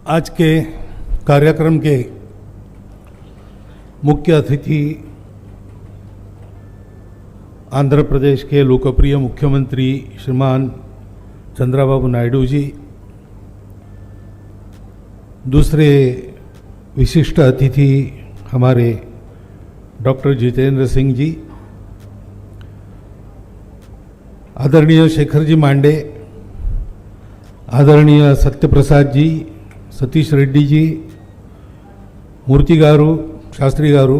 आज के कार्यक्रम के मुख्य अतिथि आंध्र प्रदेश के लोकप्रिय मुख्यमंत्री श्रीमान चंद्रबाबू नायडू जी, दूसरे विशिष्ट अतिथि हमारे डॉक्टर जितेंद्र सिंह जी, आदरणीय शेखर जी मांडे, आदरणीय सत्यप्रसाद जी, सतीश रेड्डी जी, मूर्ति गारू, शास्त्री गारू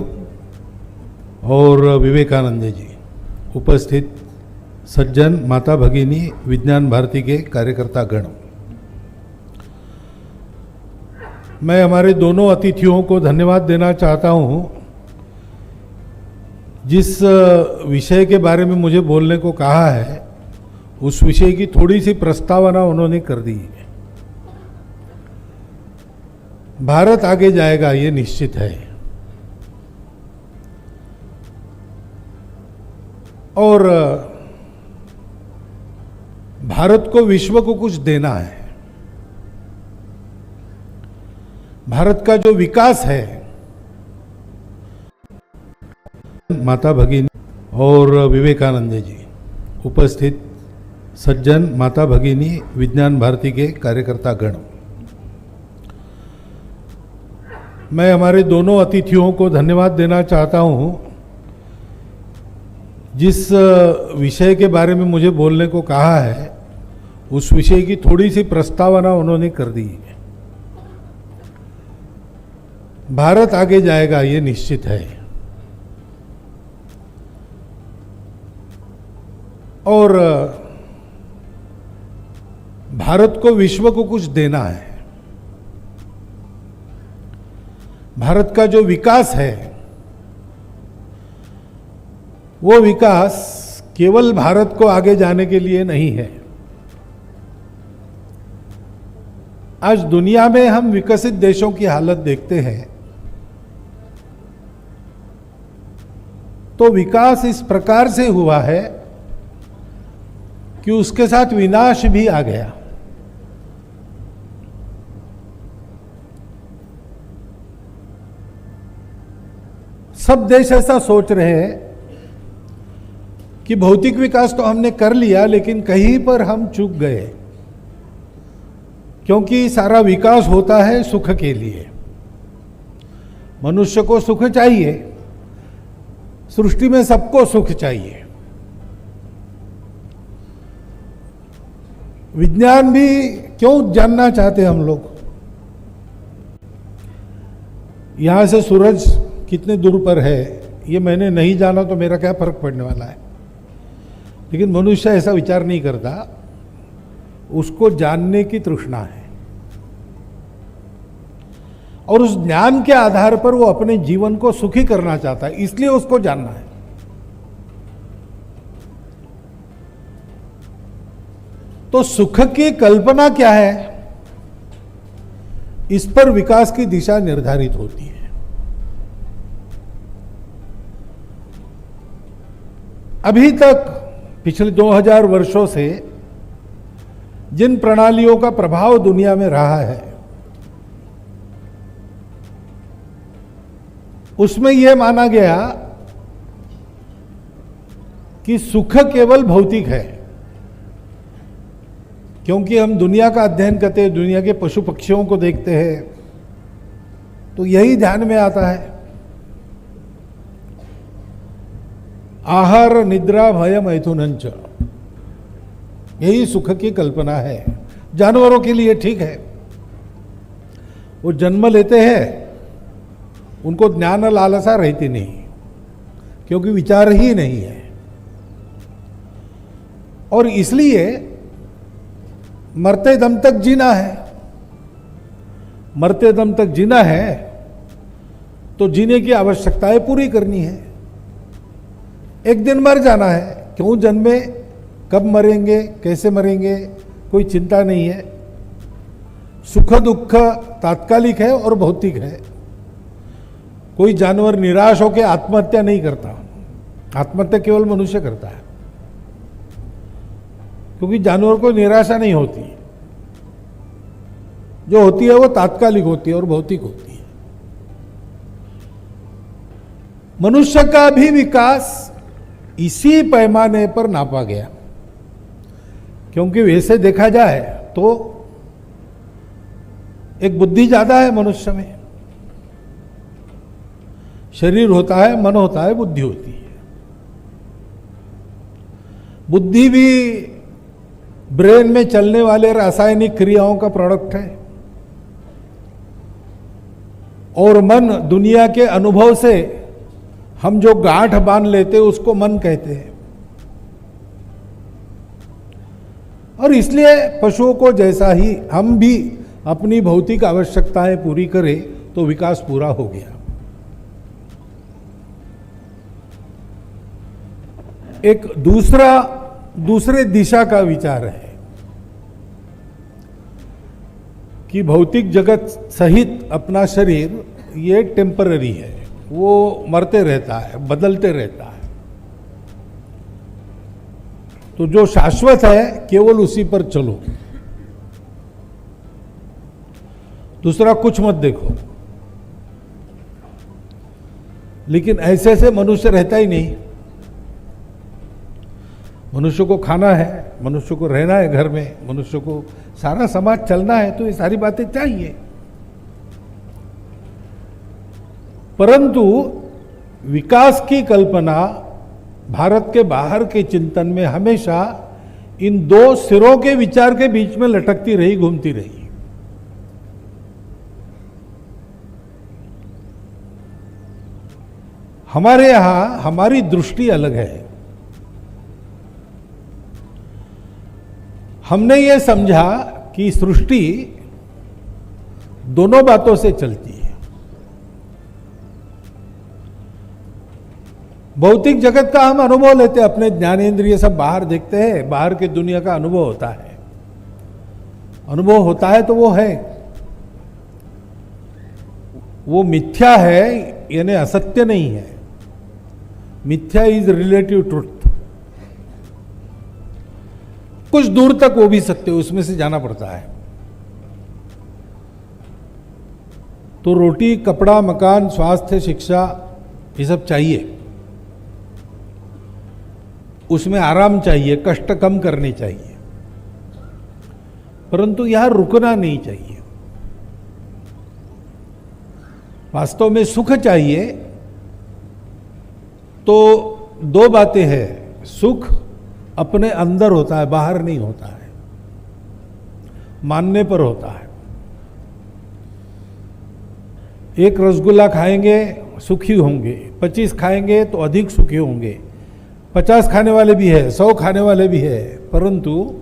और विवेकानंद जी, उपस्थित सज्जन, माता भगिनी, विज्ञान भारती के कार्यकर्ता गण, मैं हमारे दोनों अतिथियों को धन्यवाद देना चाहता हूं। जिस विषय के बारे में मुझे बोलने को कहा है उस विषय की थोड़ी सी प्रस्तावना उन्होंने कर दी है। भारत आगे जाएगा, ये निश्चित है, और भारत को विश्व को कुछ देना है। भारत का जो विकास है, माता भगिनी और विवेकानंद जी, उपस्थित सज्जन, माता भगिनी, विज्ञान भारती के कार्यकर्ता गण, मैं हमारे दोनों अतिथियों को धन्यवाद देना चाहता हूं। जिस विषय के बारे में मुझे बोलने को कहा है उस विषय की थोड़ी सी प्रस्तावना उन्होंने कर दी है। भारत आगे जाएगा, ये निश्चित है, और भारत को विश्व को कुछ देना है। भारत का जो विकास है वो विकास केवल भारत को आगे जाने के लिए नहीं है। आज दुनिया में हम विकसित देशों की हालत देखते हैं तो विकास इस प्रकार से हुआ है कि उसके साथ विनाश भी आ गया। सब देश ऐसा सोच रहे हैं कि भौतिक विकास तो हमने कर लिया, लेकिन कहीं पर हम चूक गए, क्योंकि सारा विकास होता है सुख के लिए। मनुष्य को सुख चाहिए, सृष्टि में सबको सुख चाहिए। विज्ञान भी क्यों जानना चाहते हम लोग? यहां से सूरज कितने दूर पर है ये मैंने नहीं जाना तो मेरा क्या फर्क पड़ने वाला है, लेकिन मनुष्य ऐसा विचार नहीं करता। उसको जानने की तृष्णा है और उस ज्ञान के आधार पर वो अपने जीवन को सुखी करना चाहता है, इसलिए उसको जानना है। तो सुख की कल्पना क्या है, इस पर विकास की दिशा निर्धारित होती है। अभी तक पिछले 2000 वर्षों से जिन प्रणालियों का प्रभाव दुनिया में रहा है उसमें यह माना गया कि सुख केवल भौतिक है, क्योंकि हम दुनिया का अध्ययन करते हैं, दुनिया के पशु पक्षियों को देखते हैं, तो यही ध्यान में आता है। आहार, निद्रा, भय, मैथुनंच, यही सुख की कल्पना है। जानवरों के लिए ठीक है, वो जन्म लेते हैं, उनको ज्ञान लालसा रहती नहीं, क्योंकि विचार ही नहीं है, और इसलिए मरते दम तक जीना है। मरते दम तक जीना है तो जीने की आवश्यकताएं पूरी करनी है। एक दिन मर जाना है, क्यों जन्मे, कब मरेंगे, कैसे मरेंगे, कोई चिंता नहीं है। सुख दुख तात्कालिक है और भौतिक है। कोई जानवर निराश होकर आत्महत्या नहीं करता, आत्महत्या केवल मनुष्य करता है, क्योंकि जानवर को निराशा नहीं होती। जो होती है वो तात्कालिक होती है और भौतिक होती है। मनुष्य का भी विकास इसी पैमाने पर नापा गया, क्योंकि वैसे देखा जाए तो एक बुद्धि ज्यादा है मनुष्य में। शरीर होता है, मन होता है, बुद्धि होती है। बुद्धि भी ब्रेन में चलने वाले रासायनिक क्रियाओं का प्रोडक्ट है, और मन दुनिया के अनुभव से हम जो गांठ बांध लेते उसको मन कहते हैं। और इसलिए पशुओं को जैसा ही हम भी अपनी भौतिक आवश्यकताएं पूरी करें तो विकास पूरा हो गया। एक दूसरे दिशा का विचार है कि भौतिक जगत सहित अपना शरीर ये टेम्पररी है, वो मरते रहता है, बदलते रहता है। तो जो शाश्वत है केवल उसी पर चलो, दूसरा कुछ मत देखो। लेकिन ऐसे से मनुष्य रहता ही नहीं। मनुष्य को खाना है, मनुष्य को रहना है घर में, मनुष्य को सारा समाज चलना है, तो ये सारी बातें चाहिए। परंतु विकास की कल्पना भारत के बाहर के चिंतन में हमेशा इन दो सिरों के विचार के बीच में लटकती रही, घूमती रही। हमारे यहां हमारी दृष्टि अलग है। हमने ये समझा कि सृष्टि दोनों बातों से चलती है। भौतिक जगत का हम अनुभव लेते हैं, अपने ज्ञानेंद्रिय सब बाहर देखते हैं, बाहर की दुनिया का अनुभव होता है। अनुभव होता है तो वो है, वो मिथ्या है यानी असत्य नहीं है। मिथ्या इज रिलेटिव ट्रुथ। कुछ दूर तक वो भी सत्य, उसमें से जाना पड़ता है। तो रोटी, कपड़ा, मकान, स्वास्थ्य, शिक्षा, ये सब चाहिए। उसमें आराम चाहिए, कष्ट कम करने चाहिए, परंतु यहां रुकना नहीं चाहिए। वास्तव में सुख चाहिए तो दो बातें हैं। सुख अपने अंदर होता है, बाहर नहीं होता है, मानने पर होता है। एक रसगुल्ला खाएंगे सुखी होंगे, 25 खाएंगे तो अधिक सुखी होंगे। 50 खाने वाले भी है, 100 खाने वाले भी है, परंतु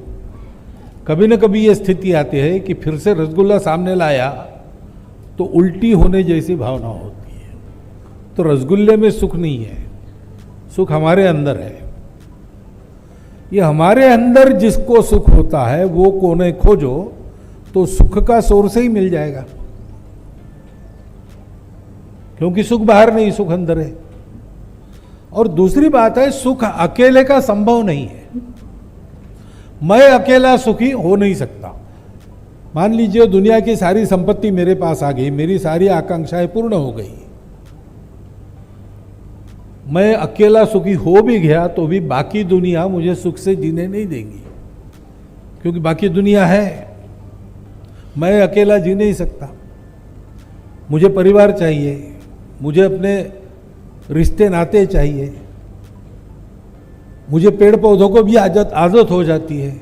कभी न कभी ये स्थिति आती है कि फिर से रसगुल्ला सामने लाया तो उल्टी होने जैसी भावना होती है। तो रसगुल्ले में सुख नहीं है, सुख हमारे अंदर है। ये हमारे अंदर जिसको सुख होता है वो कोने खोजो तो सुख का सोर्स ही मिल जाएगा, क्योंकि सुख बाहर नहीं, सुख अंदर है। और दूसरी बात है, सुख अकेले का संभव नहीं है। मैं अकेला सुखी हो नहीं सकता। मान लीजिए दुनिया की सारी संपत्ति मेरे पास आ गई, मेरी सारी आकांक्षाएं पूर्ण हो गई, मैं अकेला सुखी हो भी गया तो भी बाकी दुनिया मुझे सुख से जीने नहीं देगी, क्योंकि बाकी दुनिया है, मैं अकेला जी नहीं सकता। मुझे परिवार चाहिए, मुझे अपने रिश्ते नाते चाहिए, मुझे पेड़ पौधों को भी आदत हो जाती है।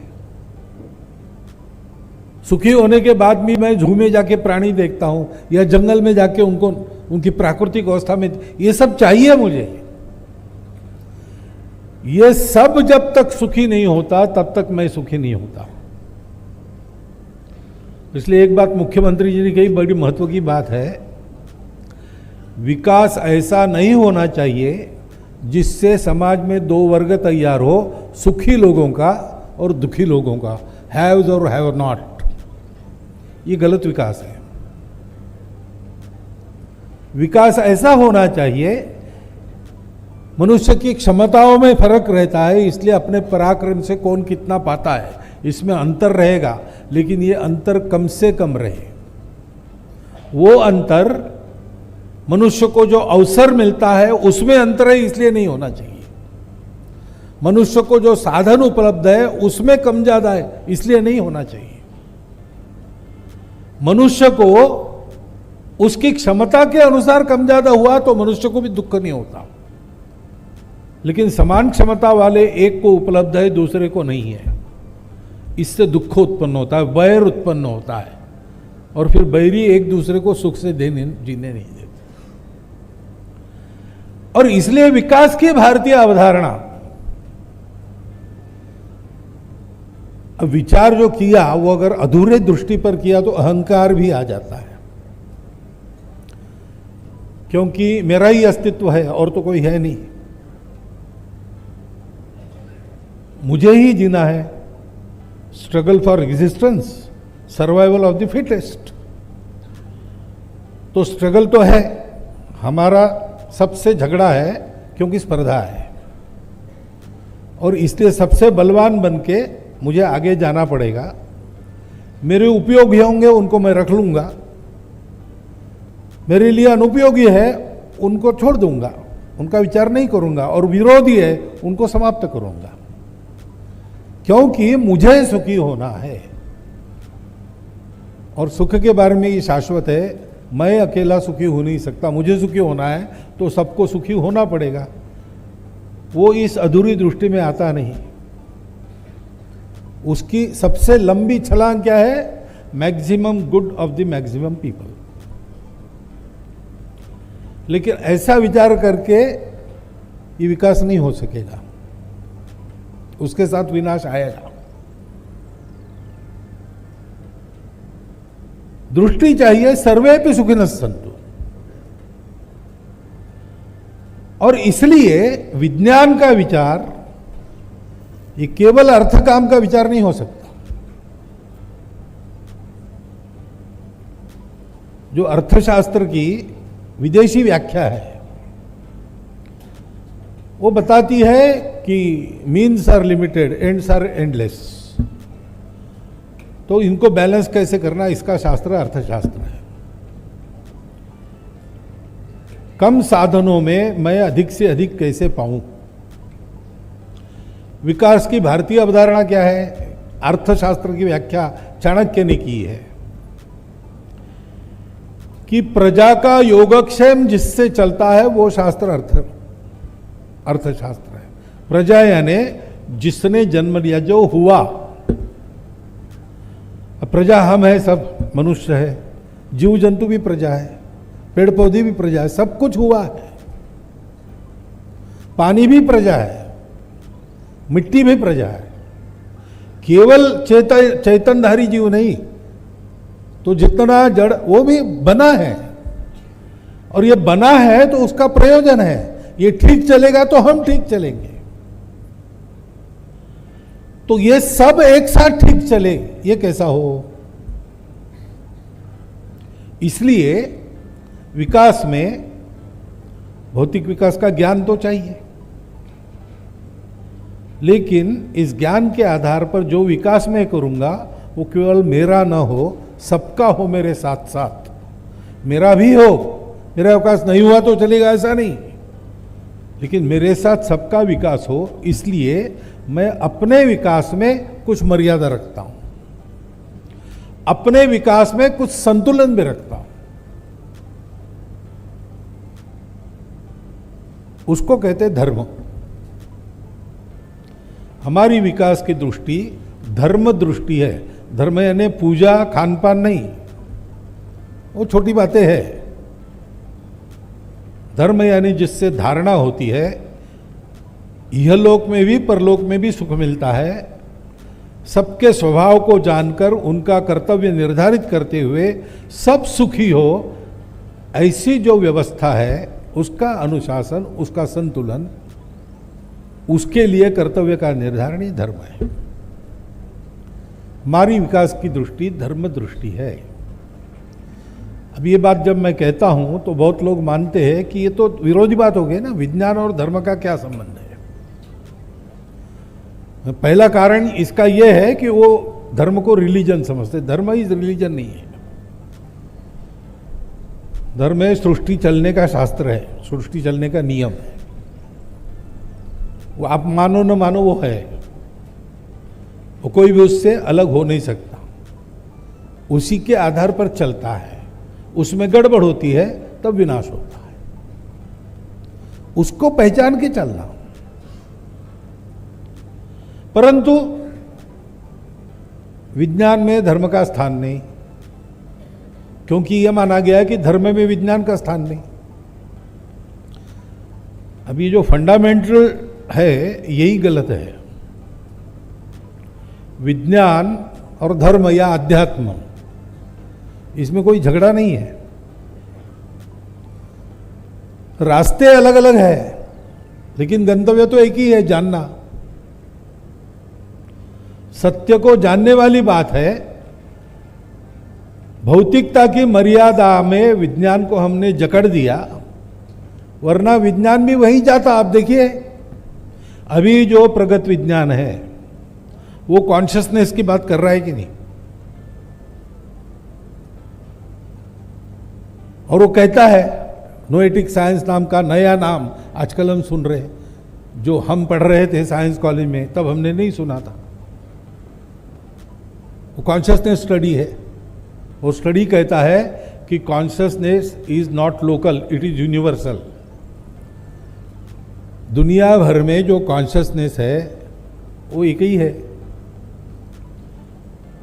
सुखी होने के बाद भी मैं झू में जाके प्राणी देखता हूं या जंगल में जाके उनको उनकी प्राकृतिक अवस्था में, ये सब चाहिए मुझे। ये सब जब तक सुखी नहीं होता तब तक मैं सुखी नहीं होता। इसलिए एक बात मुख्यमंत्री जी ने कही, बड़ी महत्व की बात है, विकास ऐसा नहीं होना चाहिए जिससे समाज में दो वर्ग तैयार हो, सुखी लोगों का और दुखी लोगों का, हैव्स और हैव नॉट। ये गलत विकास है। विकास ऐसा होना चाहिए, मनुष्य की क्षमताओं में फर्क रहता है, इसलिए अपने पराक्रम से कौन कितना पाता है इसमें अंतर रहेगा, लेकिन ये अंतर कम से कम रहे। वो अंतर मनुष्य को जो अवसर मिलता है उसमें अंतर है, इसलिए नहीं होना चाहिए। मनुष्य को जो साधन उपलब्ध है उसमें कम ज्यादा है, इसलिए नहीं होना चाहिए। मनुष्य को उसकी क्षमता के अनुसार कम ज्यादा हुआ तो मनुष्य को भी दुख नहीं होता, लेकिन समान क्षमता वाले एक को उपलब्ध है, दूसरे को नहीं है, इससे दुख उत्पन्न होता है, वैर उत्पन्न होता है, और फिर बैरी एक दूसरे को सुख से जीने नहीं देते। और इसलिए विकास की भारतीय अवधारणा, अब विचार जो किया वो अगर अधूरे दृष्टि पर किया तो अहंकार भी आ जाता है, क्योंकि मेरा ही अस्तित्व है और तो कोई है नहीं, मुझे ही जीना है, struggle for existence, survival of the fittest. तो स्ट्रगल तो है, हमारा सबसे झगड़ा है, क्योंकि स्पर्धा है, और इसलिए सबसे बलवान बन के मुझे आगे जाना पड़ेगा। मेरे उपयोगी होंगे उनको मैं रख लूंगा, मेरे लिए अनुपयोगी है उनको छोड़ दूंगा, उनका विचार नहीं करूंगा, और विरोधी है उनको समाप्त करूंगा, क्योंकि मुझे सुखी होना है। और सुख के बारे में ये शाश्वत है, मैं अकेला सुखी हो नहीं सकता, मुझे सुखी होना है तो सबको सुखी होना पड़ेगा। वो इस अधूरी दृष्टि में आता नहीं। उसकी सबसे लंबी छलांग क्या है? Maximum good of the maximum people. लेकिन ऐसा विचार करके ये विकास नहीं हो सकेगा, उसके साथ विनाश आएगा। दृष्टि चाहिए सर्वे पे सुखिनः सन्तु, और इसलिए विज्ञान का विचार ये केवल अर्थ काम का विचार नहीं हो सकता। जो अर्थशास्त्र की विदेशी व्याख्या है वो बताती है कि means are limited, ends are endless, तो इनको बैलेंस कैसे करना, इसका शास्त्र अर्थशास्त्र है। कम साधनों में मैं अधिक से अधिक कैसे पाऊं। विकास की भारतीय अवधारणा क्या है? अर्थशास्त्र की व्याख्या चाणक्य ने की है कि प्रजा का योगक्षेम जिससे चलता है वो शास्त्र अर्थशास्त्र है। प्रजा यानी जिसने जन्म लिया, जो हुआ। प्रजा हम है, सब मनुष्य है, जीव जंतु भी प्रजा है, पेड़ पौधे भी प्रजा है, सब कुछ हुआ है। पानी भी प्रजा है, मिट्टी भी प्रजा है। केवल चैतन्यधारी जीव नहीं, तो जितना जड़ वो भी बना है, और ये बना है तो उसका प्रयोजन है। ये ठीक चलेगा तो हम ठीक चलेंगे, तो ये सब एक साथ ठीक चले, ये कैसा हो? इसलिए विकास में भौतिक विकास का ज्ञान तो चाहिए, लेकिन इस ज्ञान के आधार पर जो विकास मैं करूंगा वो केवल मेरा ना हो, सबका हो मेरे साथ साथ। मेरा भी हो, मेरा विकास नहीं हुआ तो चलेगा ऐसा नहीं, लेकिन मेरे साथ सबका विकास हो। इसलिए मैं अपने विकास में कुछ मर्यादा रखता हूं, अपने विकास में कुछ संतुलन भी रखता हूं। उसको कहते धर्म। हमारी विकास की दृष्टि धर्म दृष्टि है। धर्म यानी पूजा खान पान नहीं, वो छोटी बातें हैं। धर्म यानी जिससे धारणा होती है इहलोक में भी परलोक में भी सुख मिलता है। सबके स्वभाव को जानकर उनका कर्तव्य निर्धारित करते हुए सब सुखी हो, ऐसी जो व्यवस्था है उसका अनुशासन, उसका संतुलन, उसके लिए कर्तव्य का निर्धारण ही धर्म है। हमारी विकास की दृष्टि धर्म दृष्टि है। अब ये बात जब मैं कहता हूं तो बहुत लोग मानते हैं कि ये तो विरोधी बात हो गई ना, विज्ञान और धर्म का क्या संबंध है। पहला कारण इसका यह है कि वो धर्म को रिलीजन समझते। धर्म इज रिलीजन नहीं है। धर्म है सृष्टि चलने का शास्त्र है, सृष्टि चलने का नियम है। वो आप मानो न मानो वो है, वो कोई भी उससे अलग हो नहीं सकता, उसी के आधार पर चलता है। उसमें गड़बड़ होती है तब विनाश होता है। उसको पहचान के चलना। परंतु विज्ञान में धर्म का स्थान नहीं, क्योंकि यह माना गया है कि धर्म में विज्ञान का स्थान नहीं। अभी जो फंडामेंटल है यही गलत है। विज्ञान और धर्म या अध्यात्म, इसमें कोई झगड़ा नहीं है। रास्ते अलग अलग है, लेकिन गंतव्य तो एक ही है, जानना। सत्य को जानने वाली बात है। भौतिकता की मर्यादा में विज्ञान को हमने जकड़ दिया, वरना विज्ञान भी वहीं जाता। आप देखिए अभी जो प्रगत विज्ञान है वो कॉन्शियसनेस की बात कर रहा है कि नहीं? और वो कहता है, नोएटिक साइंस नाम का नया नाम आजकल हम सुन रहे हैं, जो हम पढ़ रहे थे साइंस कॉलेज में तब हमने नहीं सुना था। वो कॉन्शियसनेस स्टडी है। वो स्टडी कहता है कि consciousness is not local, it is universal. दुनिया भर में जो कॉन्शियसनेस है वो एक ही है।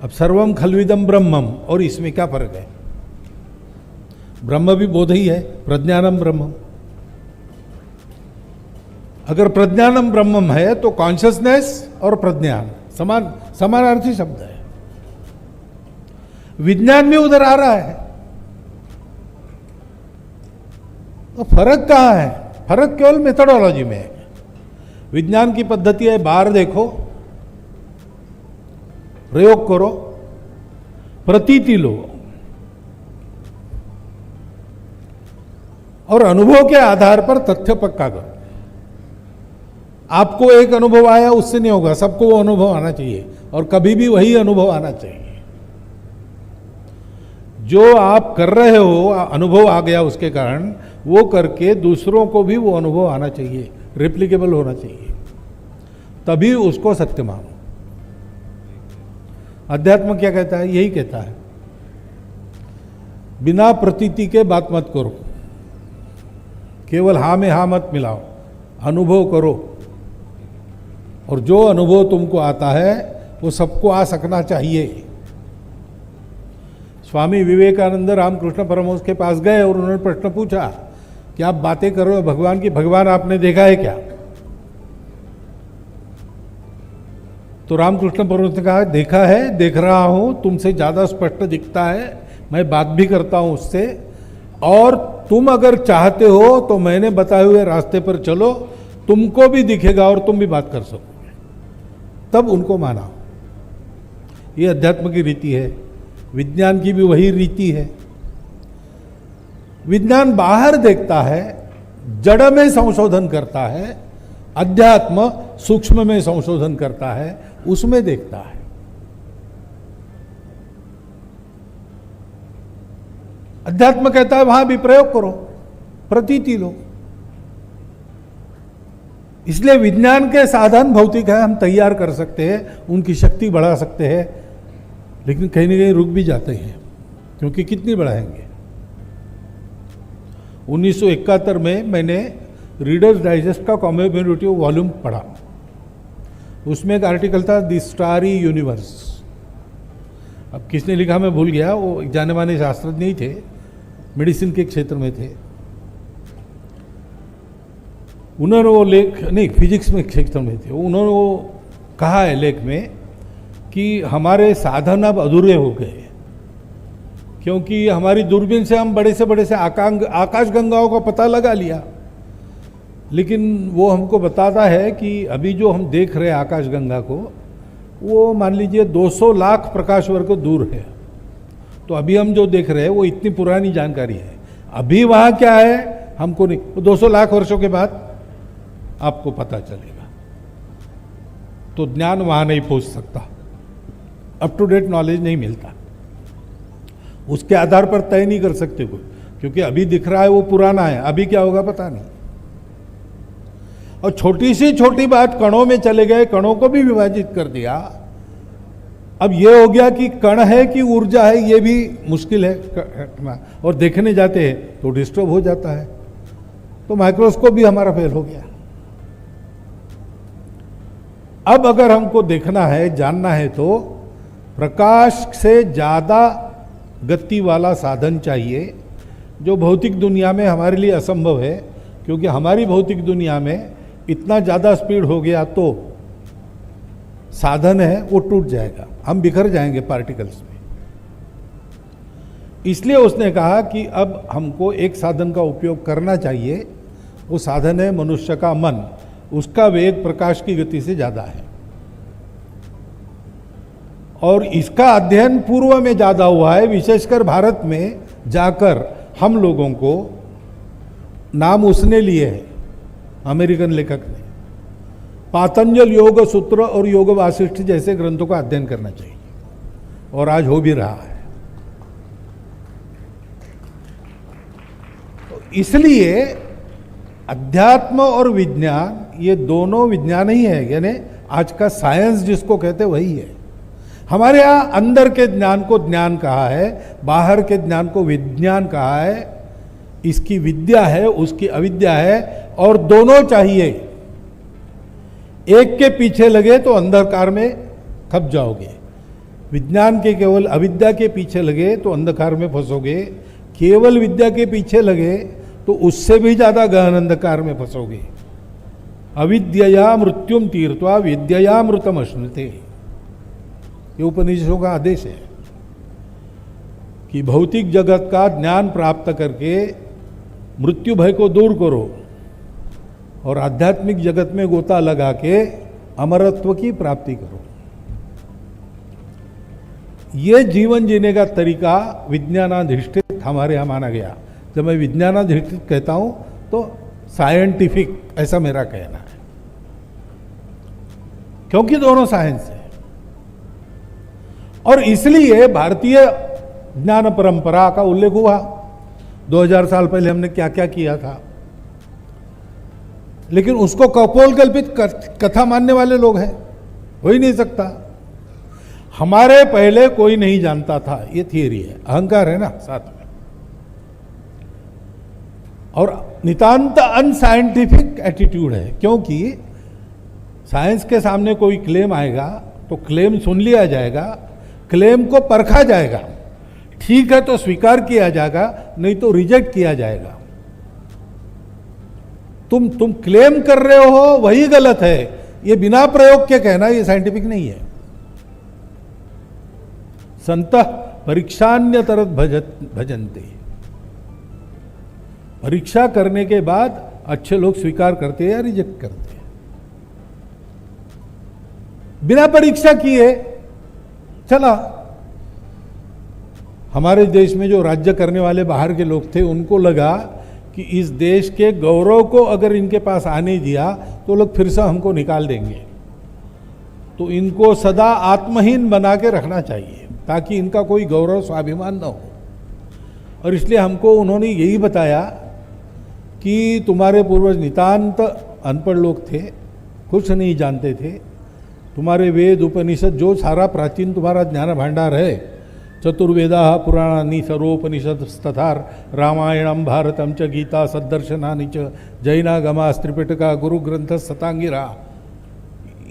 अब सर्वम खल्विदम ब्रह्मम, और इसमें क्या फर्क है? ब्रह्म भी बोध ही है, प्रज्ञानम ब्रह्मम। अगर प्रज्ञानम ब्रह्मम है तो कॉन्शियसनेस और प्रज्ञान समानार्थी शब्द है। विज्ञान भी उधर आ रहा है, तो फर्क कहां है? फर्क केवल मेथोडोलॉजी में है। विज्ञान की पद्धति है, बाहर देखो, प्रयोग करो, प्रतीति लो, और अनुभव के आधार पर तथ्य पक्का करो। आपको एक अनुभव आया उससे नहीं होगा, सबको वो अनुभव आना चाहिए, और कभी भी वही अनुभव आना चाहिए। जो आप कर रहे हो, अनुभव आ गया उसके कारण, वो करके दूसरों को भी वो अनुभव आना चाहिए, रेप्लिकेबल होना चाहिए, तभी उसको सत्य मानो। अध्यात्म क्या कहता है? यही कहता है, बिना प्रतीति के बात मत करो, केवल हाँ में हाँ मत मिलाओ, अनुभव करो, और जो अनुभव तुमको आता है वो सबको आ सकना चाहिए। स्वामी विवेकानंद रामकृष्ण परमहंस के पास गए और उन्होंने प्रश्न पूछा कि आप बातें कर रहे हो भगवान की, भगवान आपने देखा है क्या? तो रामकृष्ण परमहंस ने कहा, देखा है, देख रहा हूं, तुमसे ज्यादा स्पष्ट दिखता है, मैं बात भी करता हूं उससे, और तुम अगर चाहते हो तो मैंने बताए हुए रास्ते पर चलो, तुमको भी दिखेगा और तुम भी बात कर सकोगे। तब उनको माना। ये अध्यात्म की रीति है। विज्ञान की भी वही रीति है। विज्ञान बाहर देखता है, जड़ में संशोधन करता है, अध्यात्म सूक्ष्म में संशोधन करता है, उसमें देखता है। अध्यात्म कहता है वहां भी प्रयोग करो, प्रतीति लो। इसलिए विज्ञान के साधन भौतिक है, हम तैयार कर सकते हैं, उनकी शक्ति बढ़ा सकते हैं, लेकिन कहीं ना कहीं रुक भी जाते हैं, क्योंकि कितनी बढ़ाएंगे। 1971 में मैंने रीडर्स डाइजेस्ट का कॉमेमोरेटिव वॉल्यूम पढ़ा। उसमें एक आर्टिकल था, द स्टारी यूनिवर्स। अब किसने लिखा मैं भूल गया, वो एक जाने माने शास्त्रज्ञ ही थे, मेडिसिन के क्षेत्र में थे। उन्होंने वो लेख, नहीं फिजिक्स में क्षेत्र में थे, उन्होंने वो कहा है लेख में कि हमारे साधन अब अधूरे हो गए, क्योंकि हमारी दूरबीन से हम बड़े से आकाश गंगाओं का पता लगा लिया, लेकिन वो हमको बताता है कि अभी जो हम देख रहे हैं आकाश गंगा को, वो मान लीजिए 200 लाख प्रकाश वर्ष दूर है। तो अभी हम जो देख रहे हैं वो इतनी पुरानी जानकारी है। अभी वहाँ क्या है हमको नहीं, 200 लाख वर्षों के बाद आपको पता चलेगा। तो ज्ञान वहाँ नहीं पहुँच सकता, अप टू डेट नॉलेज नहीं मिलता, उसके आधार पर तय नहीं कर सकते कोई। क्योंकि अभी दिख रहा है वो पुराना है, अभी क्या होगा पता नहीं। और छोटी सी छोटी बात कणों में चले गए, कणों को भी विभाजित कर दिया। अब ये हो गया कि कण है कि ऊर्जा है, ये भी मुश्किल है, और देखने जाते हैं तो डिस्टर्ब हो जाता है। तो माइक्रोस्कोप भी हमारा फेल हो गया। अब अगर हमको देखना है, जानना है, तो प्रकाश से ज्यादा गति वाला साधन चाहिए, जो भौतिक दुनिया में हमारे लिए असंभव है, क्योंकि हमारी भौतिक दुनिया में इतना ज्यादा स्पीड हो गया तो साधन है वो टूट जाएगा, हम बिखर जाएंगे पार्टिकल्स में। इसलिए उसने कहा कि अब हमको एक साधन का उपयोग करना चाहिए, वो साधन है मनुष्य का मन। उसका वेग प्रकाश की गति से ज्यादा है, और इसका अध्ययन पूर्व में ज्यादा हुआ है, विशेषकर भारत में जाकर हम लोगों को नाम उसने लिए है, अमेरिकन लेखक ने। पातंजल योग सूत्र और योग वासिष्ठ जैसे ग्रंथों का अध्ययन करना चाहिए, और आज हो भी रहा है। तो इसलिए अध्यात्म और विज्ञान, ये दोनों विज्ञान ही है, यानी आज का साइंस जिसको कहते वही है। हमारे यहां अंदर के ज्ञान को ज्ञान कहा है, बाहर के ज्ञान को विज्ञान कहा है। इसकी विद्या है, उसकी अविद्या है, और दोनों चाहिए। एक के पीछे लगे तो अंधकार में खप जाओगे, विज्ञान के केवल अविद्या के पीछे लगे तो अंधकार में फंसोगे, केवल विद्या के पीछे लगे तो उससे भी ज्यादा गहन अंधकार में फंसोगे। अविद्यया मृत्युम तीर्थवा विद्यया मृतम अश्नुते, ये उपनिषदों का आदेश है कि भौतिक जगत का ज्ञान प्राप्त करके मृत्यु भय को दूर करो, और आध्यात्मिक जगत में गोता लगा के अमरत्व की प्राप्ति करो। ये जीवन जीने का तरीका विज्ञानाधिष्ठित हमारे यहां माना गया। जब मैं विज्ञानाधिष्ठित कहता हूं तो साइंटिफिक, ऐसा मेरा कहना है, क्योंकि दोनों साइंस है। और इसलिए भारतीय ज्ञान परंपरा का उल्लेख हुआ। 2000 साल पहले हमने क्या क्या किया था, लेकिन उसको कपोल कल्पित कथा मानने वाले लोग हैं, हो ही नहीं सकता। हमारे पहले कोई नहीं जानता था, ये थियरी है, अहंकार है ना साथ में। और नितांत अनसाइंटिफिक एटीट्यूड है, क्योंकि साइंस के सामने कोई क्लेम आएगा तो क्लेम सुन लिया जाएगा, क्लेम को परखा जाएगा, ठीक है तो स्वीकार किया जाएगा, नहीं तो रिजेक्ट किया जाएगा। तुम क्लेम कर रहे हो वही गलत है, ये बिना प्रयोग के कहना ये साइंटिफिक नहीं है। संतः परीक्षान्यतरत भजन्ते, परीक्षा करने के बाद अच्छे लोग स्वीकार करते हैं या रिजेक्ट करते हैं। बिना परीक्षा किए चला। हमारे देश में जो राज्य करने वाले बाहर के लोग थे, उनको लगा कि इस देश के गौरव को अगर इनके पास आने दिया तो लोग फिर से हमको निकाल देंगे, तो इनको सदा आत्महीन बना के रखना चाहिए ताकि इनका कोई गौरव स्वाभिमान न हो। और इसलिए हमको उन्होंने यही बताया कि तुम्हारे पूर्वज नितांत अनपढ़ लोग थे, कुछ नहीं जानते थे। तुम्हारे वेद उपनिषद जो सारा प्राचीन तुम्हारा ज्ञान भांडार है, चतुर्वेदा पुराणानि सर्वोपनिषद तथा रामायणम भारतम च गीता सद्दर्शनानि च जैनागमा त्रिपिटका गुरु ग्रंथ सतांगिरा,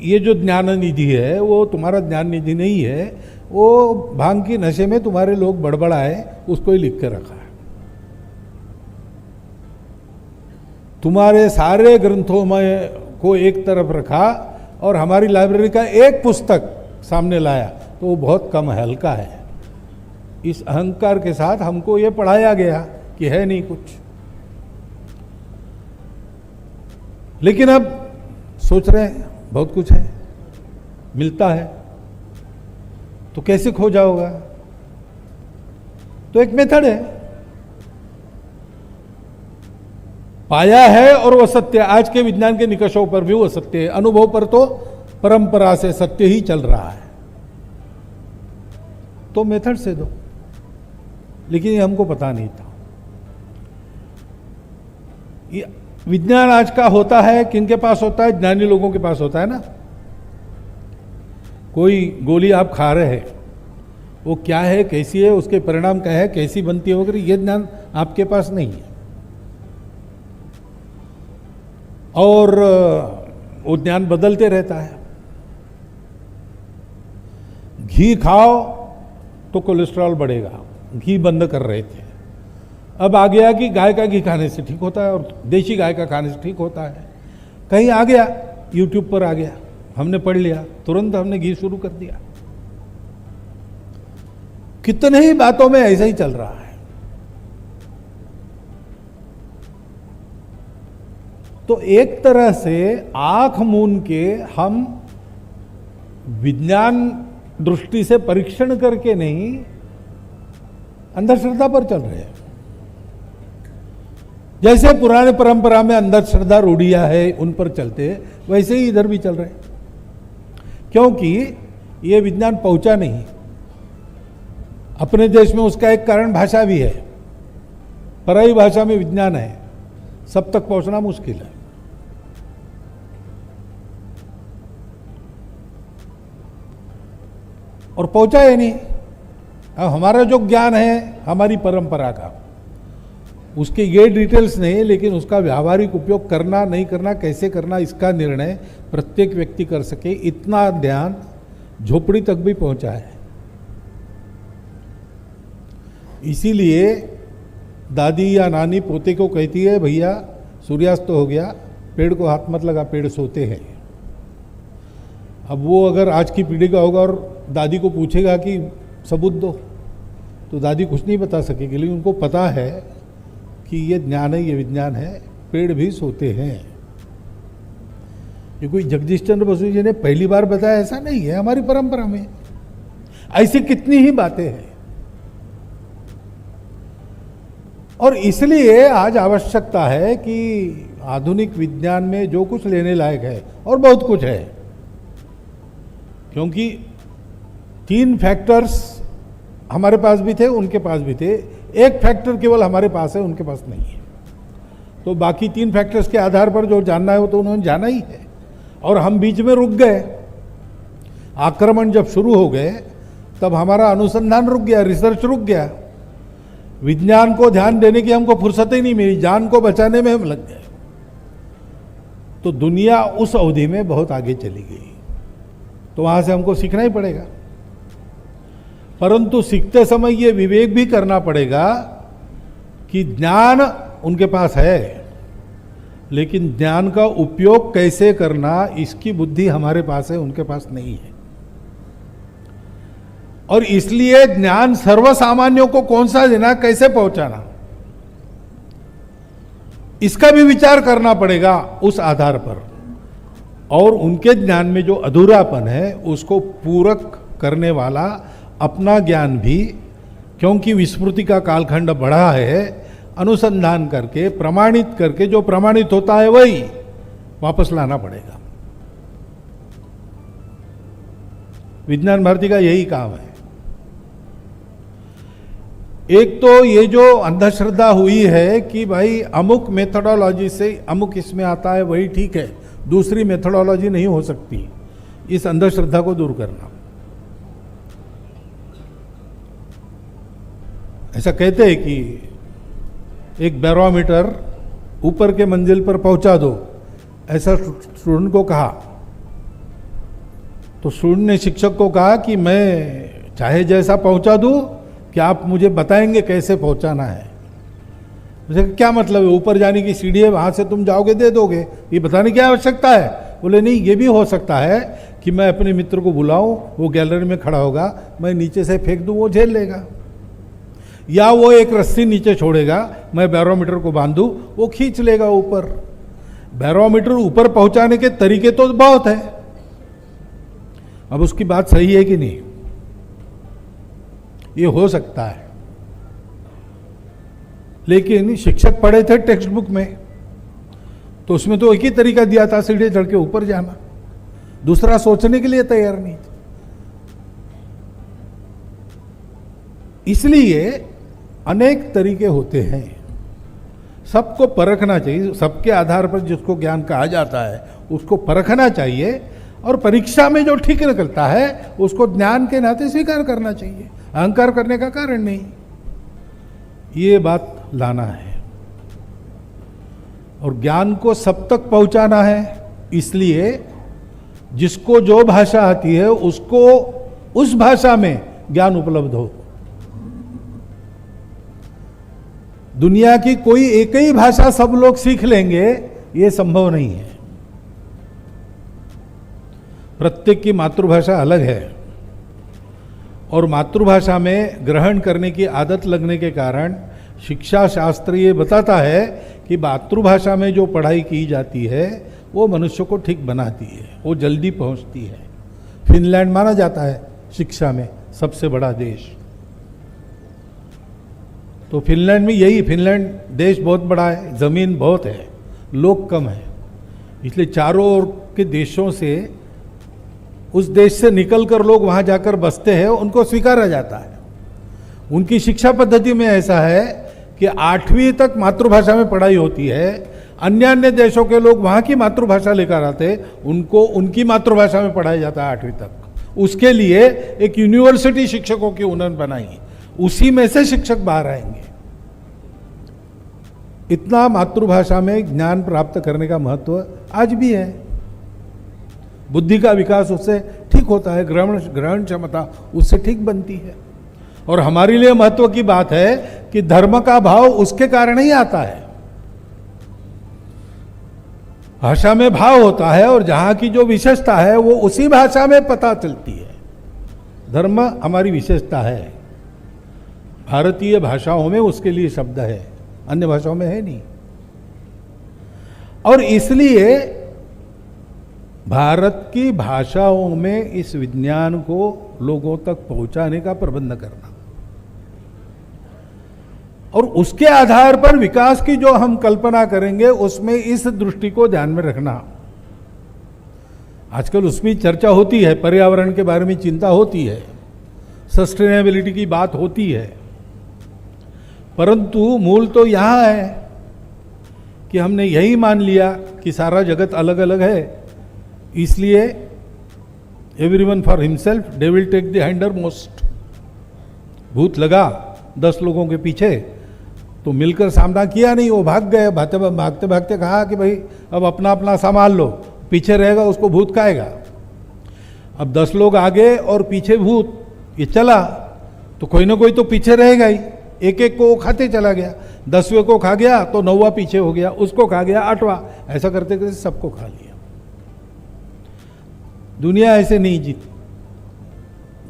ये जो ज्ञान निधि है वो तुम्हारा ज्ञान निधि नहीं है, वो भांग की नशे में तुम्हारे लोग बड़बड़ाए उसको ही लिख के रखा है। तुम्हारे सारे ग्रंथों में को एक तरफ रखा और हमारी लाइब्रेरी का एक पुस्तक सामने लाया तो वो बहुत कम है, हल्का है। इस अहंकार के साथ हमको ये पढ़ाया गया कि है नहीं कुछ। लेकिन अब सोच रहे हैं बहुत कुछ है, मिलता है, तो कैसे खो जाओगा? तो एक मेथड है, पाया है और वह सत्य। आज के विज्ञान के निकषों पर भी वो सत्य है, अनुभव पर तो परंपरा से सत्य ही चल रहा है। तो मेथड से दो, लेकिन ये हमको पता नहीं था। ये विज्ञान आज का होता है किनके पास होता है? ज्ञानी लोगों के पास होता है ना। कोई गोली आप खा रहे हैं, वो क्या है, कैसी है, उसके परिणाम क्या है, कैसी बनती है वगैरह, ये ज्ञान आपके पास नहीं है। और वो ज्ञान बदलते रहता है। घी खाओ तो कोलेस्ट्रॉल बढ़ेगा, घी बंद कर रहे थे। अब आ गया कि गाय का घी खाने से ठीक होता है और देशी गाय का खाने से ठीक होता है। कहीं आ गया, यूट्यूब पर आ गया, हमने पढ़ लिया, तुरंत हमने घी शुरू कर दिया। कितने ही बातों में ऐसा ही चल रहा है। तो एक तरह से आंख मूंद के हम विज्ञान दृष्टि से परीक्षण करके नहीं, अंधश्रद्धा पर चल रहे हैं। जैसे पुराने परंपरा में अंधश्रद्धा रूढ़ियां है, उन पर चलते, वैसे ही इधर भी चल रहे हैं। क्योंकि ये विज्ञान पहुंचा नहीं। अपने देश में उसका एक कारण भाषा भी है। पराई भाषा में विज्ञान है, सब तक पहुंचना मुश्किल है। और पहुंचा ही नहीं। अब हमारा जो ज्ञान है हमारी परंपरा का, उसके ये डिटेल्स नहीं, लेकिन उसका व्यावहारिक उपयोग करना नहीं करना, कैसे करना, इसका निर्णय प्रत्येक व्यक्ति कर सके, इतना ध्यान झोपड़ी तक भी पहुंचा है। इसीलिए दादी या नानी पोते को कहती है, भैया सूर्यास्त हो गया, पेड़ को हाथ मत लगा, पेड़ सोते हैं। अब वो अगर आज की पीढ़ी का होगा और दादी को पूछेगा कि सबूत दो, तो दादी कुछ नहीं बता सकेगी, लेकिन उनको पता है कि ये ज्ञान है, ये विज्ञान है, पेड़ भी सोते हैं। ये कोई जगदीश चंद्र बसु जी ने पहली बार बताया ऐसा नहीं है, हमारी परंपरा में ऐसी कितनी ही बातें हैं। और इसलिए आज आवश्यकता है कि आधुनिक विज्ञान में जो कुछ लेने लायक है, और बहुत कुछ है, क्योंकि 3 फैक्टर्स हमारे पास भी थे, उनके पास भी थे। एक फैक्टर केवल हमारे पास है, उनके पास नहीं है। तो बाकी 3 फैक्टर्स के आधार पर जो जानना है वो तो उन्होंने जाना ही है। और हम बीच में रुक गए। आक्रमण जब शुरू हो गए तब हमारा अनुसंधान रुक गया, रिसर्च रुक गया। विज्ञान को ध्यान देने की हमको फुर्सत ही नहीं मिली, जान को बचाने में हम लग गए। तो दुनिया उस अवधि में बहुत आगे चली गई। तो वहां से हमको सीखना ही पड़ेगा। परंतु सीखते समय ये विवेक भी करना पड़ेगा कि ज्ञान उनके पास है, लेकिन ज्ञान का उपयोग कैसे करना, इसकी बुद्धि हमारे पास है, उनके पास नहीं है। और इसलिए ज्ञान सर्वसामान्यों को कौन सा देना, कैसे पहुंचाना, इसका भी विचार करना पड़ेगा उस आधार पर। और उनके ज्ञान में जो अधूरापन है उसको पूरक करने वाला अपना ज्ञान भी, क्योंकि विस्मृति का कालखंड बढ़ा है, अनुसंधान करके प्रमाणित करके, जो प्रमाणित होता है वही वापस लाना पड़ेगा। विज्ञान भारती का यही काम है। एक तो ये जो अंधश्रद्धा हुई है कि भाई अमुक मेथोडोलॉजी से अमुक इसमें आता है वही ठीक है, दूसरी मेथोडोलॉजी नहीं हो सकती, इस अंधश्रद्धा को दूर करना। ऐसा कहते हैं कि एक बैरोमीटर ऊपर के मंजिल पर पहुंचा दो, ऐसा स्टूडेंट को कहा। तो स्टूडेंट ने शिक्षक को कहा कि मैं चाहे जैसा पहुंचा दूं, क्या आप मुझे बताएंगे कैसे पहुंचाना है? क्या मतलब है, ऊपर जाने की सीढ़ी है, वहां से तुम जाओगे दे दोगे, ये बताने की आवश्यकता है? बोले नहीं, ये भी हो सकता है कि मैं अपने मित्र को बुलाऊं, वो गैलरी में खड़ा होगा, मैं नीचे से फेंक दूं, वो झेल लेगा। या वो एक रस्सी नीचे छोड़ेगा, मैं बैरोमीटर को बांधूं, वो खींच लेगा ऊपर। बैरोमीटर ऊपर पहुंचाने के तरीके तो बहुत है। अब उसकी बात सही है कि नहीं, ये हो सकता है। लेकिन शिक्षक पढ़े थे टेक्स्ट बुक में, तो उसमें तो एक ही तरीका दिया था, सीढ़ी चढ़ के ऊपर जाना, दूसरा सोचने के लिए तैयार नहीं थे। इसलिए अनेक तरीके होते हैं। सबको परखना चाहिए, सबके आधार पर जिसको ज्ञान कहा जाता है उसको परखना चाहिए, और परीक्षा में जो ठीक निकलता है उसको ज्ञान के नाते स्वीकार करना चाहिए, अहंकार करने का कारण नहीं। ये बात लाना है, और ज्ञान को सब तक पहुंचाना है। इसलिए जिसको जो भाषा आती है उसको उस भाषा में ज्ञान उपलब्ध हो। दुनिया की कोई एक ही भाषा सब लोग सीख लेंगे, ये संभव नहीं है। प्रत्येक की मातृभाषा अलग है, और मातृभाषा में ग्रहण करने की आदत लगने के कारण शिक्षा शास्त्र ये बताता है कि मातृभाषा में जो पढ़ाई की जाती है वो मनुष्य को ठीक बनाती है, वो जल्दी पहुंचती है। फिनलैंड माना जाता है शिक्षा में सबसे बड़ा देश, तो फिनलैंड में यही, फिनलैंड देश बहुत बड़ा है, जमीन बहुत है, लोग कम है, इसलिए चारों ओर के देशों से, उस देश से निकलकर लोग वहां जाकर बसते हैं, उनको स्वीकारा जाता है। उनकी शिक्षा पद्धति में ऐसा है कि 8वीं तक मातृभाषा में पढ़ाई होती है, अन्य देशों के लोग वहां की मातृभाषा लेकर आते, उनको उनकी मातृभाषा में पढ़ाया जाता है 8वीं तक। उसके लिए एक यूनिवर्सिटी शिक्षकों की उन्होंने बनाई, उसी में से शिक्षक बाहर आएंगे। इतना मातृभाषा में ज्ञान प्राप्त करने का महत्व आज भी है। बुद्धि का विकास उससे ठीक होता है, ग्रहण क्षमता उससे ठीक बनती है। और हमारे लिए महत्व की बात है कि धर्म का भाव उसके कारण ही आता है। भाषा में भाव होता है, और जहां की जो विशेषता है वो उसी भाषा में पता चलती है। धर्म हमारी विशेषता है, भारतीय भाषाओं में उसके लिए शब्द है, अन्य भाषाओं में है नहीं। और इसलिए भारत की भाषाओं में इस विज्ञान को लोगों तक पहुंचाने का प्रबंध करना, और उसके आधार पर विकास की जो हम कल्पना करेंगे उसमें इस दृष्टि को ध्यान में रखना। आजकल उसमें चर्चा होती है, पर्यावरण के बारे में चिंता होती है, सस्टेनेबिलिटी की बात होती है, परंतु मूल तो यहां है कि हमने यही मान लिया कि सारा जगत अलग अलग है, इसलिए everyone for himself, they will take the hindmost. भूत लगा 10 लोगों के पीछे, तो मिलकर सामना किया नहीं, वो भाग गए। भागते भागते कहा कि भाई अब अपना अपना संभाल लो, पीछे रहेगा उसको भूत खाएगा। अब 10 लोग आगे और पीछे भूत, ये चला तो कोई ना कोई तो पीछे रहेगा ही। एक एक को खाते चला गया, 10वें को खा गया तो 9वां पीछे हो गया, उसको खा गया 8वां, ऐसा करते करते सबको खा लिया। दुनिया ऐसे नहीं जीती,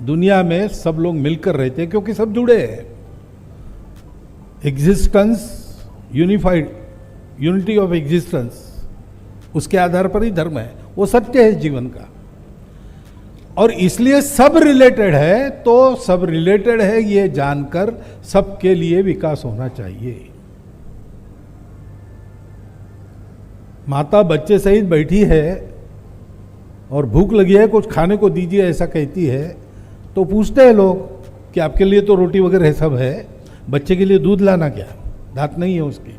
दुनिया में सब लोग मिलकर रहते हैं क्योंकि सब जुड़े हैं। Existence unified, unity of existence, उसके आधार पर ही धर्म है, वो सत्य है जीवन का। और इसलिए सब रिलेटेड है, तो सब रिलेटेड है ये जानकर सबके लिए विकास होना चाहिए। माता बच्चे सहित बैठी है और भूख लगी है, कुछ खाने को दीजिए ऐसा कहती है, तो पूछते हैं लोग कि आपके लिए तो रोटी वगैरह सब है, बच्चे के लिए दूध लाना क्या, दांत नहीं है उसके।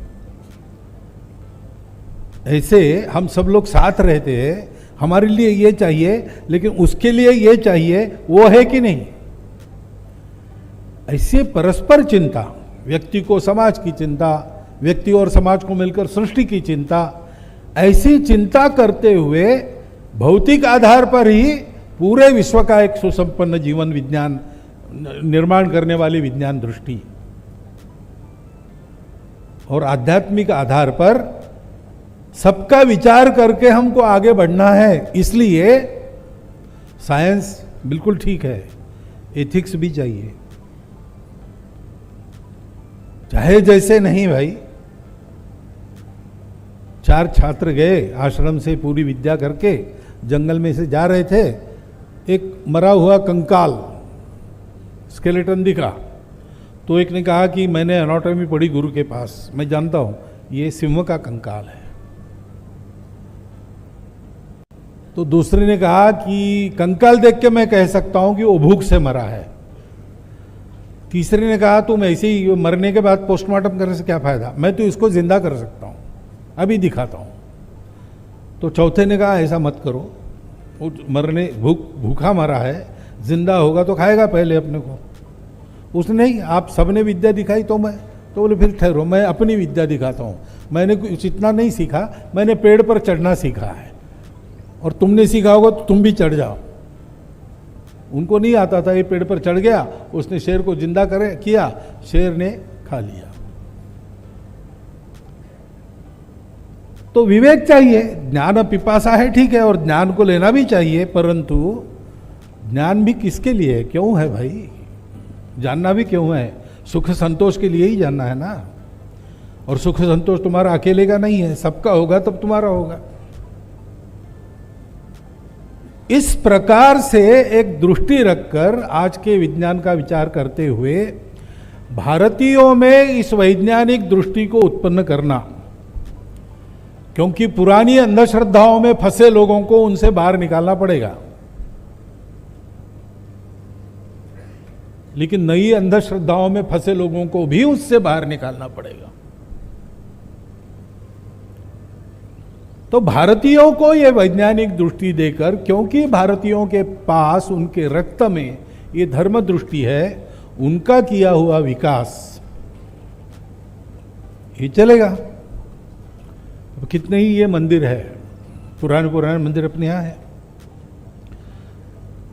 ऐसे हम सब लोग साथ रहते हैं, हमारे लिए ये चाहिए लेकिन उसके लिए ये चाहिए, वो है कि नहीं। ऐसे परस्पर चिंता, व्यक्ति को समाज की चिंता, व्यक्ति और समाज को मिलकर सृष्टि की चिंता, ऐसी चिंता करते हुए भौतिक आधार पर ही पूरे विश्व का एक सुसंपन्न जीवन विज्ञान निर्माण करने वाली विज्ञान दृष्टि, और आध्यात्मिक आधार पर सबका विचार करके हमको आगे बढ़ना है। इसलिए साइंस बिल्कुल ठीक है, एथिक्स भी चाहिए, चाहे जैसे नहीं भाई। 4 छात्र गए आश्रम से पूरी विद्या करके, जंगल में से जा रहे थे, एक मरा हुआ कंकाल स्केलेटन दिखा, तो एक ने कहा कि मैंने एनाटॉमी पढ़ी गुरु के पास, मैं जानता हूं ये सिंह का कंकाल है। तो दूसरे ने कहा कि कंकाल देख के मैं कह सकता हूं कि वो भूख से मरा है। तीसरे ने कहा तुम ऐसे ही मरने के बाद पोस्टमार्टम करने से क्या फायदा, मैं तो इसको जिंदा कर सकता हूँ, अभी दिखाता हूँ। तो चौथे ने कहा ऐसा मत करो, वो मरने भूखा मरा है, जिंदा होगा तो खाएगा पहले अपने को। उसने नहीं, आप सबने विद्या दिखाई तो मैं, तो बोले फिर ठहरो, मैं अपनी विद्या दिखाता हूँ। मैंने कुछ इतना नहीं सीखा, मैंने पेड़ पर चढ़ना सीखा है, और तुमने सीखा होगा तो तुम भी चढ़ जाओ। उनको नहीं आता था, ये पेड़ पर चढ़ गया, उसने शेर को जिंदा किया, शेर ने खा लिया। तो विवेक चाहिए, ज्ञान पिपासा है ठीक है, और ज्ञान को लेना भी चाहिए, परंतु ज्ञान भी किसके लिए है, क्यों है भाई, जानना भी क्यों है? सुख संतोष के लिए ही जानना है ना। और सुख संतोष तुम्हारा अकेले का नहीं है, सबका होगा तब तुम्हारा होगा। इस प्रकार से एक दृष्टि रखकर आज के विज्ञान का विचार करते हुए भारतीयों में इस वैज्ञानिक दृष्टि को उत्पन्न करना, क्योंकि पुरानी अंधश्रद्धाओं में फंसे लोगों को उनसे बाहर निकालना पड़ेगा, लेकिन नई अंधश्रद्धाओं में फंसे लोगों को भी उससे बाहर निकालना पड़ेगा। तो भारतीयों को यह वैज्ञानिक दृष्टि देकर, क्योंकि भारतीयों के पास उनके रक्त में ये धर्म दृष्टि है, उनका किया हुआ विकास ये चलेगा। अब कितने ही ये मंदिर है, पुराने पुराने मंदिर अपने यहाँ है।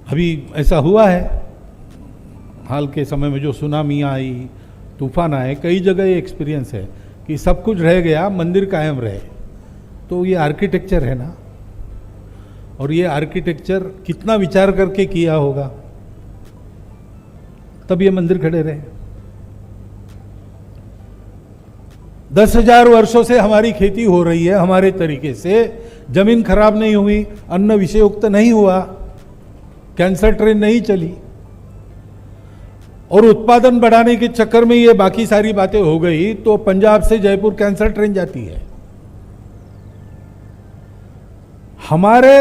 अभी ऐसा हुआ है हाल के समय में, जो सुनामी आई, तूफान आए, कई जगह ये एक्सपीरियंस है कि सब कुछ रह गया, मंदिर कायम रहे। तो ये आर्किटेक्चर है ना, और ये आर्किटेक्चर कितना विचार करके किया होगा, तब ये मंदिर खड़े रहे। 10,000 वर्षों से हमारी खेती हो रही है हमारे तरीके से, जमीन खराब नहीं हुई, अन्न विषयुक्त नहीं हुआ, कैंसर ट्रेन नहीं चली, और उत्पादन बढ़ाने के चक्कर में ये बाकी सारी बातें हो गई, तो पंजाब से जयपुर कैंसर ट्रेन जाती है। हमारे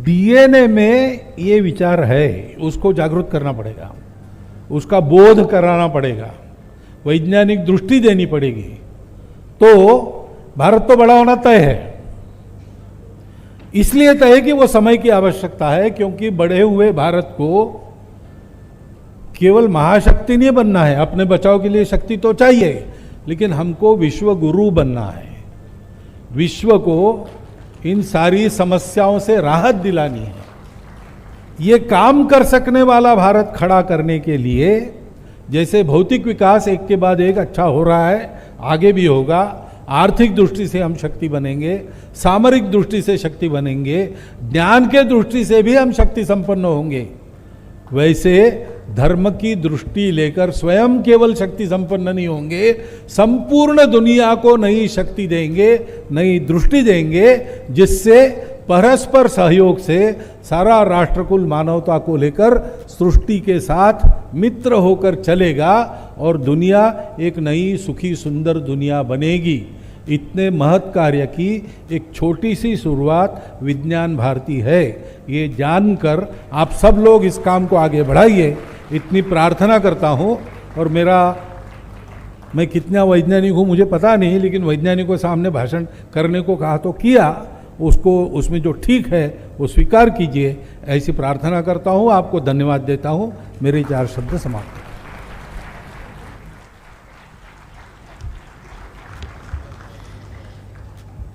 डीएनए में ये विचार है, उसको जागरूक करना पड़ेगा, उसका बोध कराना पड़ेगा, वैज्ञानिक दृष्टि देनी पड़ेगी, तो भारत तो बड़ा होना तय है। इसलिए तय है कि वो समय की आवश्यकता है, क्योंकि बढ़े हुए भारत को केवल महाशक्ति नहीं बनना है, अपने बचाव के लिए शक्ति तो चाहिए, लेकिन हमको विश्व गुरु बनना है। विश्व को इन सारी समस्याओं से राहत दिलानी है। ये काम कर सकने वाला भारत खड़ा करने के लिए, जैसे भौतिक विकास एक के बाद एक अच्छा हो रहा है, आगे भी होगा, आर्थिक दृष्टि से हम शक्ति बनेंगे, सामरिक दृष्टि से शक्ति बनेंगे, ज्ञान के दृष्टि से भी हम शक्ति संपन्न होंगे, वैसे धर्म की दृष्टि लेकर स्वयं केवल शक्ति संपन्न नहीं होंगे, संपूर्ण दुनिया को नई शक्ति देंगे, नई दृष्टि देंगे, जिससे परस्पर सहयोग से सारा राष्ट्रकुल मानवता को लेकर सृष्टि के साथ मित्र होकर चलेगा, और दुनिया एक नई सुखी सुंदर दुनिया बनेगी। इतने महत् कार्य की एक छोटी सी शुरुआत विज्ञान भारती है। ये जानकर आप सब लोग इस काम को आगे बढ़ाइए, इतनी प्रार्थना करता हूँ। और मैं कितना वैज्ञानिक हूँ मुझे पता नहीं, लेकिन वैज्ञानिकों के सामने भाषण करने को कहा तो किया, उसको उसमें जो ठीक है वो स्वीकार कीजिए, ऐसी प्रार्थना करता हूँ। आपको धन्यवाद देता हूँ। मेरे 4 शब्द समाप्त।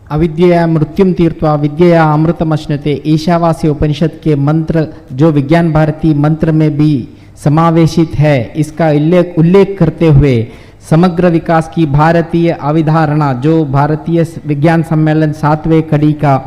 अविद्यया मृत्युम तीर्त्वा विद्यया अमृतमश्नुते, ईशावास्य उपनिषद के मंत्र जो विज्ञान भारती मंत्र में भी समावेशित है, इसका उल्लेख करते हुए समग्र विकास की भारतीय अवधारणा जो भारतीय विज्ञान सम्मेलन 7वें कड़ी का